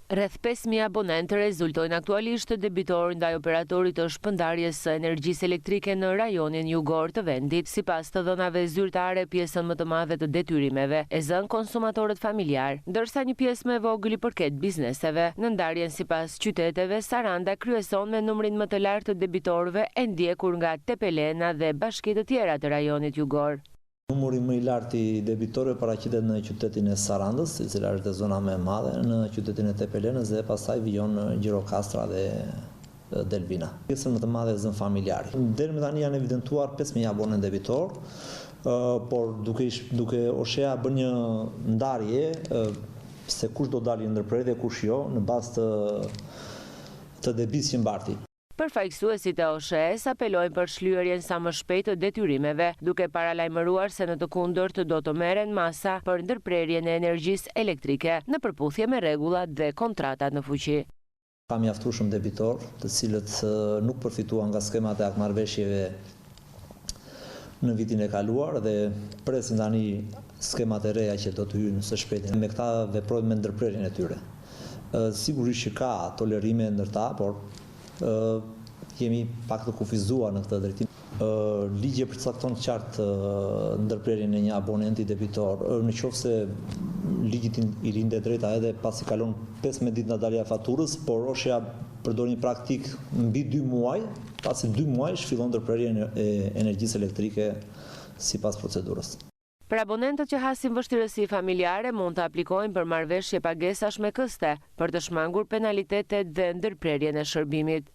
Rreth 5.000 abonentë rezultojnë aktualisht debitor ndaj operatorit të shpërndarjes së energjisë elektrike në rajonin jugor të vendit. Sipas të dhënave zyrtare, pjesën më të madhe të detyrimeve e zën konsumatorët familjar, ndërsa një pjesë më e vogël i përket bizneseve. Në ndarjen sipas qyteteve, Saranda kryeson me numrin më të lartë të debitorëve e ndjekur nga Tepelena dhe bashkitë të tjera të rajonit jugor. Numri më i lartë i debitorëve paraqitet në qytetin e Sarandës, e cila është zona më e madhe, në qytetin e Tepelenës dhe pastaj vijon Gjirokastra dhe Delvina. Pjesën më të madhe zën familjari. Deri më tani janë evidentuar 5.000 abonenë debitor, por duke OSHEA bën një ndarje se kush do dalë në ndërprerje dhe kush jo, në bazë të debitës që mbarti. Përfaqësuesit e OSHE-s apelojnë për shlyerjen sa më shpejt të detyrimeve, duke paralajmëruar se në të kundërt do të merren masa për ndërprerjen e energjisë elektrike në përputhje me rregullat dhe kontratat në fuqi. Ka mjaftuar shumë debitor, të cilët nuk përfituan nga skemat e akmarrëveshjeve në vitin e kaluar dhe presin tani skemat e reja që do të hyjnë së shpejti. Me këta veprojnë me ndërprerjen e tyre. Sigurisht që ka tolerime ndërta, por jemi pak të kufizuar në këtë drejtim. Ligji përcakton qartë ndërprerjen e një abonenti debitor, në qoftë se ligjit i linde drejta edhe pasi kalon 15 ditë nga dalja e faturës, por OSHEA përdor një praktikë mbi 2 muaj, pasi 2 muaj fillon ndërprerjen e energjisë elektrike sipas procedurës. Për abonentët që hasin vështirësi familjare mund të aplikojnë për marrëveshje pagesash me këste për të shmangur penalitetet dhe ndërprerjen e shërbimit.